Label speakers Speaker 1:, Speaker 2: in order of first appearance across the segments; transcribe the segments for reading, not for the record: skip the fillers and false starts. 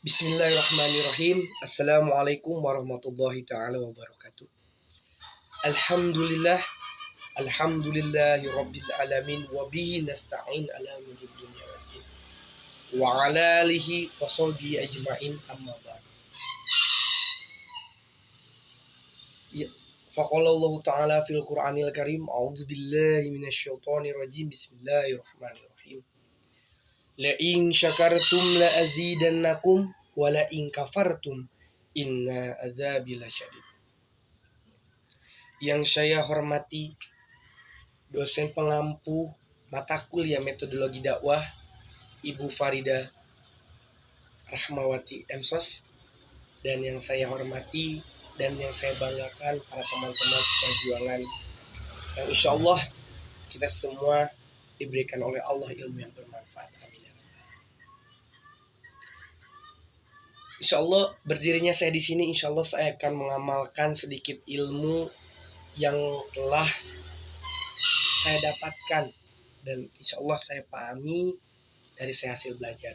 Speaker 1: Bismillahirrahmanirrahim. Assalamualaikum warahmatullahi taala wabarakatuh. Alhamdulillah, alhamdulillahi rabbil alamin wa bihi nasta'in ala umuri dunya waddin. Wa ala alihi wa sahbihi ajma'in amma ba'd. Ya, faqala Allah taala fil Qur'anil Karim, a'udzu billahi minasyaitonir rajim. Bismillahirrahmanirrahim. La in syakartum la azidannakum wa la in kafartum inna azabi lasyadid. Yang saya hormati dosen pengampu mata kuliah metodologi dakwah Ibu Farida Rahmawati MSOS, dan yang saya hormati dan yang saya banggakan para teman-teman seperjuangan yang insya Allah kita semua diberikan oleh Allah ilmu yang bermanfaat. Amin. Insya Allah berdirinya saya di sini, insya Allah saya akan mengamalkan sedikit ilmu yang telah saya dapatkan dan insya Allah saya pahami dari saya hasil belajar.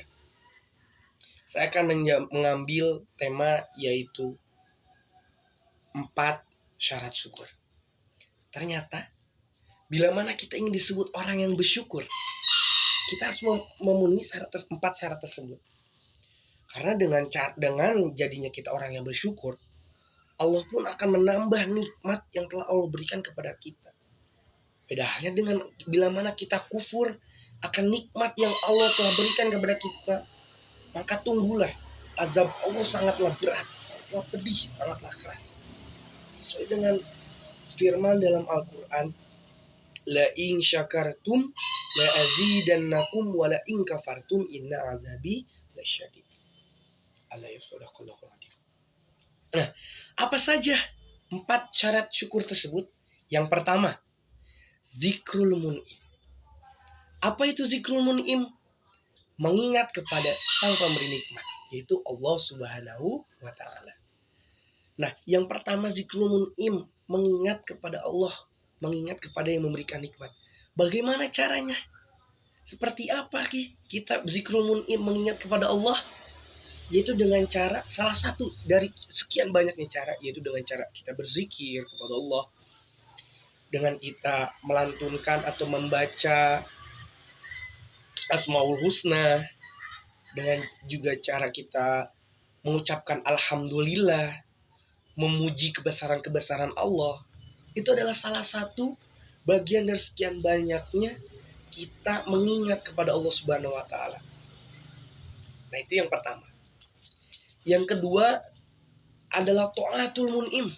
Speaker 1: Saya akan mengambil tema yaitu 4 syarat syukur. Ternyata bila mana kita ingin disebut orang yang bersyukur, kita harus memenuhi 4 syarat tersebut. Karena dengan jadinya kita orang yang bersyukur, Allah pun akan menambah nikmat yang telah Allah berikan kepada kita. Beda halnya dengan bila mana kita kufur akan nikmat yang Allah telah berikan kepada kita, maka tunggulah azab Allah sangatlah berat, sangatlah pedih, sangatlah keras. Sesuai dengan firman dalam Al-Quran, la in syakartum la azidannakum wa la in kafartum inna azabi lasyadid. Nah, apa saja 4 syarat syukur tersebut? Yang pertama, zikrul mun'im. Apa itu zikrul mun'im? Mengingat kepada sang pemberi nikmat, yaitu Allah Subhanahu wa ta'ala. Nah, yang pertama zikrul mun'im, mengingat kepada Allah, mengingat kepada yang memberikan nikmat. Bagaimana caranya? Seperti apa kita zikrul mun'im, mengingat kepada Allah? Yaitu dengan cara, salah satu dari sekian banyaknya cara, yaitu dengan cara kita berzikir kepada Allah, dengan kita melantunkan atau membaca Asmaul Husna, dengan juga cara kita mengucapkan Alhamdulillah, memuji kebesaran-kebesaran Allah. Itu adalah salah satu bagian dari sekian banyaknya kita mengingat kepada Allah Subhanahu wa ta'ala. Nah, itu yang pertama. Yang kedua adalah ta'atul mun'im,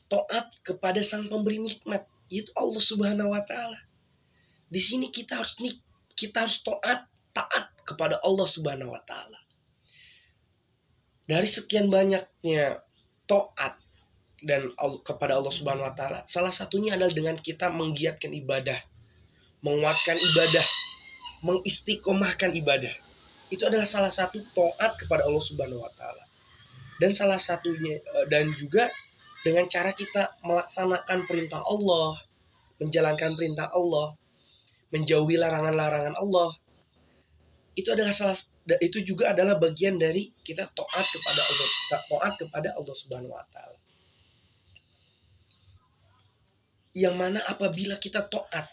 Speaker 1: taat kepada sang pemberi nikmat, yaitu Allah Subhanahu wa ta'ala. Di sini kita harus taat kepada Allah Subhanahu wa ta'ala. Dari sekian banyaknya taat dan kepada Allah Subhanahu wa ta'ala, salah satunya adalah dengan kita menggiatkan ibadah, menguatkan ibadah, mengistiqomahkan ibadah. Itu adalah salah satu taat kepada Allah Subhanahu wa ta'ala. Dan salah satunya dan juga dengan cara kita melaksanakan perintah Allah, menjalankan perintah Allah, menjauhi larangan-larangan Allah. Itu juga adalah bagian dari kita taat kepada Allah Subhanahu wa ta'ala. Yang mana apabila kita taat,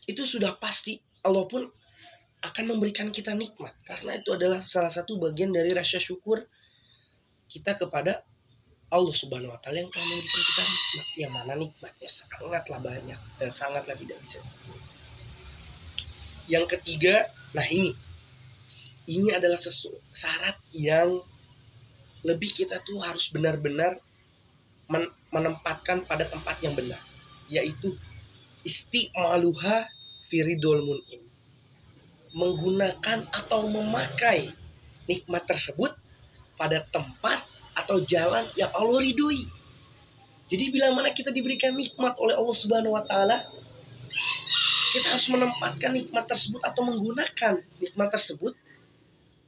Speaker 1: itu sudah pasti Allah pun akan memberikan kita nikmat, karena itu adalah salah satu bagian dari rasa syukur kita kepada Allah Subhanahu wa ta'ala yang telah memberikan kita nikmat, yang mana nikmatnya sangatlah banyak dan sangatlah tidak bisa dihitung. Yang ketiga, nah ini adalah syarat yang lebih kita tuh harus benar-benar menempatkan pada tempat yang benar, yaitu isti'maluha firidul mun'im, menggunakan atau memakai nikmat tersebut pada tempat atau jalan yang Allah ridhoi. Jadi bila mana kita diberikan nikmat oleh Allah Subhanahu wa ta'ala, kita harus menempatkan nikmat tersebut atau menggunakan nikmat tersebut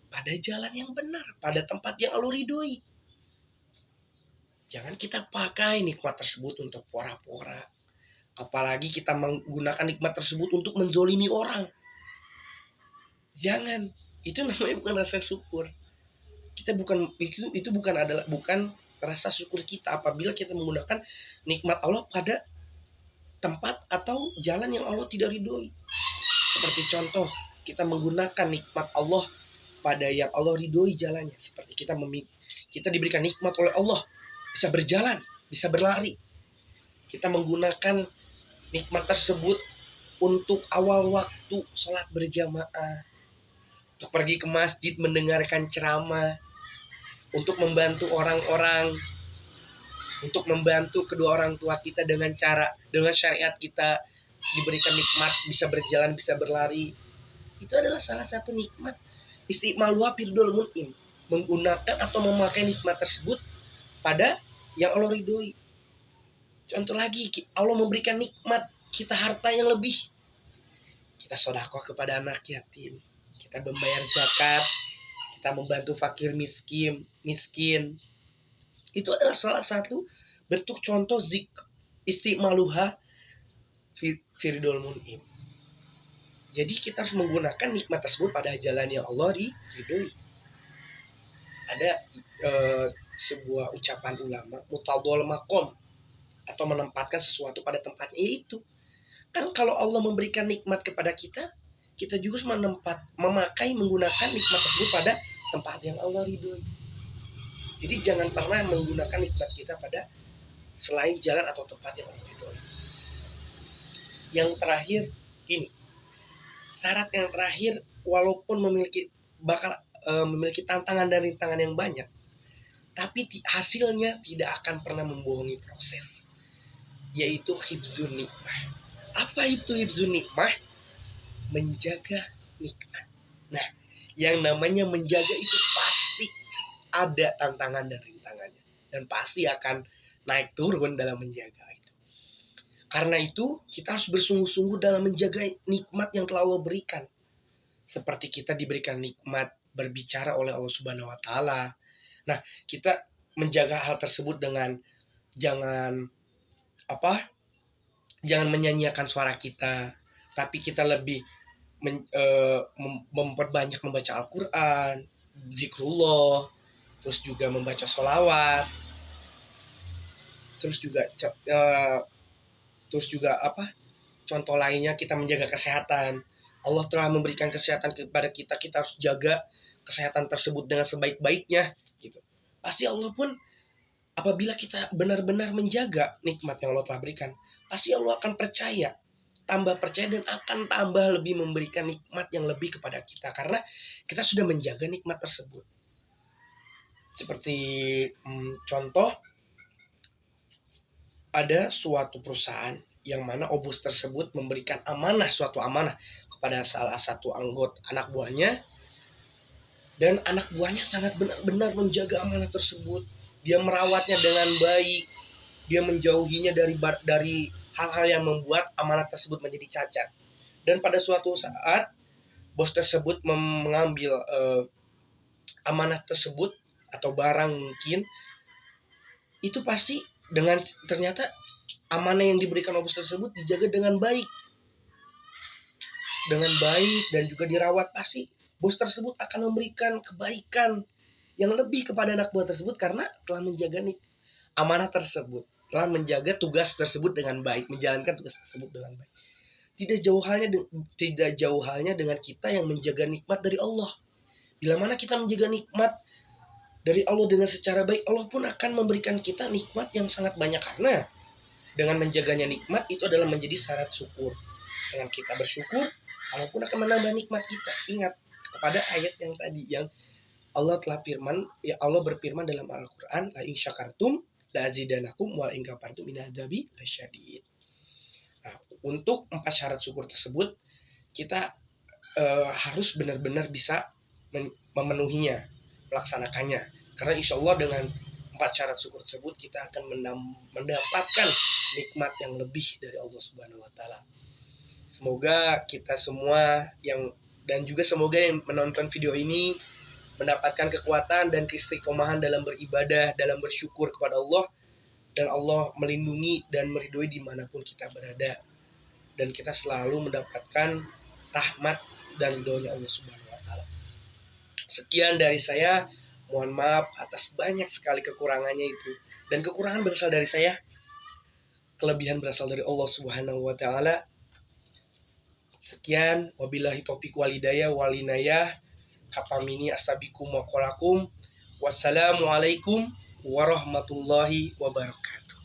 Speaker 1: pada jalan yang benar, pada tempat yang Allah ridhoi. Jangan kita pakai nikmat tersebut untuk pora-pora, apalagi kita menggunakan nikmat tersebut untuk menzolimi orang. Jangan, itu namanya bukan rasa syukur. Kita itu bukan rasa syukur kita apabila kita menggunakan nikmat Allah pada tempat atau jalan yang Allah tidak ridhoi. Seperti contoh, kita menggunakan nikmat Allah pada yang Allah ridhoi jalannya. Seperti kita diberikan nikmat oleh Allah, bisa berjalan, bisa berlari. Kita menggunakan nikmat tersebut untuk awal waktu sholat berjamaah, untuk pergi ke masjid mendengarkan ceramah, untuk membantu orang-orang, untuk membantu kedua orang tua kita dengan syariat kita diberikan nikmat, bisa berjalan, bisa berlari. Itu adalah salah satu nikmat. Istiqmaluha firdul mun'im, menggunakan atau memakai nikmat tersebut pada yang Allah ridhoi. Contoh lagi, Allah memberikan nikmat kita harta yang lebih. Kita sedekah kepada anak yatim, kita membayar zakat, kita membantu fakir miskin. Itu adalah salah satu bentuk contoh istiqmaluha firdul mun'im. Jadi kita harus menggunakan nikmat tersebut pada jalan yang Allah ridhoi. Ada sebuah ucapan ulama, mutadol makom, atau menempatkan sesuatu pada tempatnya. Yaitu kan kalau Allah memberikan nikmat kepada kita, kita juga menggunakan nikmat tersebut pada tempat yang Allah ridhoi. Jadi jangan pernah menggunakan nikmat kita pada selain jalan atau tempat yang Allah ridhoi. Yang terakhir ini, syarat yang terakhir, walaupun memiliki tantangan dan rintangan yang banyak, tapi hasilnya tidak akan pernah membohongi proses, yaitu hifzun nikmah. Apa itu hifzun nikmah? Menjaga nikmat. Nah, yang namanya menjaga itu pasti ada tantangan dan rintangannya, dan pasti akan naik turun dalam menjaga itu. Karena itu kita harus bersungguh-sungguh dalam menjaga nikmat yang telah Allah berikan. Seperti kita diberikan nikmat berbicara oleh Allah Subhanahu wa taala. Nah, kita menjaga hal tersebut dengan jangan menyanyiakan suara kita, tapi kita lebih memperbanyak membaca Al-Quran, zikrullah, terus juga membaca sholawat, terus juga contoh lainnya, kita menjaga kesehatan. Allah telah memberikan kesehatan kepada kita, kita harus jaga kesehatan tersebut dengan sebaik-baiknya gitu. Pasti Allah pun apabila kita benar-benar menjaga nikmat yang Allah telah berikan, pasti Allah akan tambah percaya dan akan tambah lebih memberikan nikmat yang lebih kepada kita, karena kita sudah menjaga nikmat tersebut. Seperti contoh, ada suatu perusahaan yang mana bos tersebut memberikan suatu amanah kepada salah satu anak buahnya, dan anak buahnya sangat benar-benar menjaga amanah tersebut. Dia merawatnya dengan baik, dia menjauhinya dari hal-hal yang membuat amanah tersebut menjadi cacat. Dan pada suatu saat bos tersebut mengambil amanah tersebut atau barang mungkin, itu pasti ternyata amanah yang diberikan bos tersebut dijaga dengan baik dan juga dirawat. Pasti bos tersebut akan memberikan kebaikan yang lebih kepada anak buah tersebut karena telah menjaga amanah tersebut, telah menjaga tugas tersebut dengan baik, menjalankan tugas tersebut dengan baik. Tidak jauh halnya dengan kita yang menjaga nikmat dari Allah. Bila mana kita menjaga nikmat dari Allah dengan secara baik, Allah pun akan memberikan kita nikmat yang sangat banyak, karena dengan menjaganya nikmat itu adalah menjadi syarat syukur. Dengan kita bersyukur, Allah pun akan menambah nikmat kita. Ingat kepada ayat yang tadi, yang Allah berfirman dalam Al-Quran, la in syakartum la azidanakum wa in kafartum inna adzabi lasyadid. Nah, untuk 4 syarat syukur tersebut kita harus benar-benar bisa memenuhinya, melaksanakannya. Karena insya Allah dengan 4 syarat syukur tersebut kita akan mendapatkan nikmat yang lebih dari Allah Subhanahu wa taala. Semoga kita semua semoga yang menonton video ini mendapatkan kekuatan dan keistiqomahan dalam beribadah, dalam bersyukur kepada Allah, dan Allah melindungi dan meridhoi dimanapun kita berada, dan kita selalu mendapatkan rahmat dan ridhonya Allah Subhanahu wa taala. Sekian dari saya. Mohon maaf atas banyak sekali kekurangannya itu. Dan kekurangan berasal dari saya, kelebihan berasal dari Allah Subhanahu wa taala. Sekian, wabillahi taufiq walhidayah walinayah. Kapamini astabikum wa qolakum. Wassalamualaikum warahmatullahi wabarakatuh.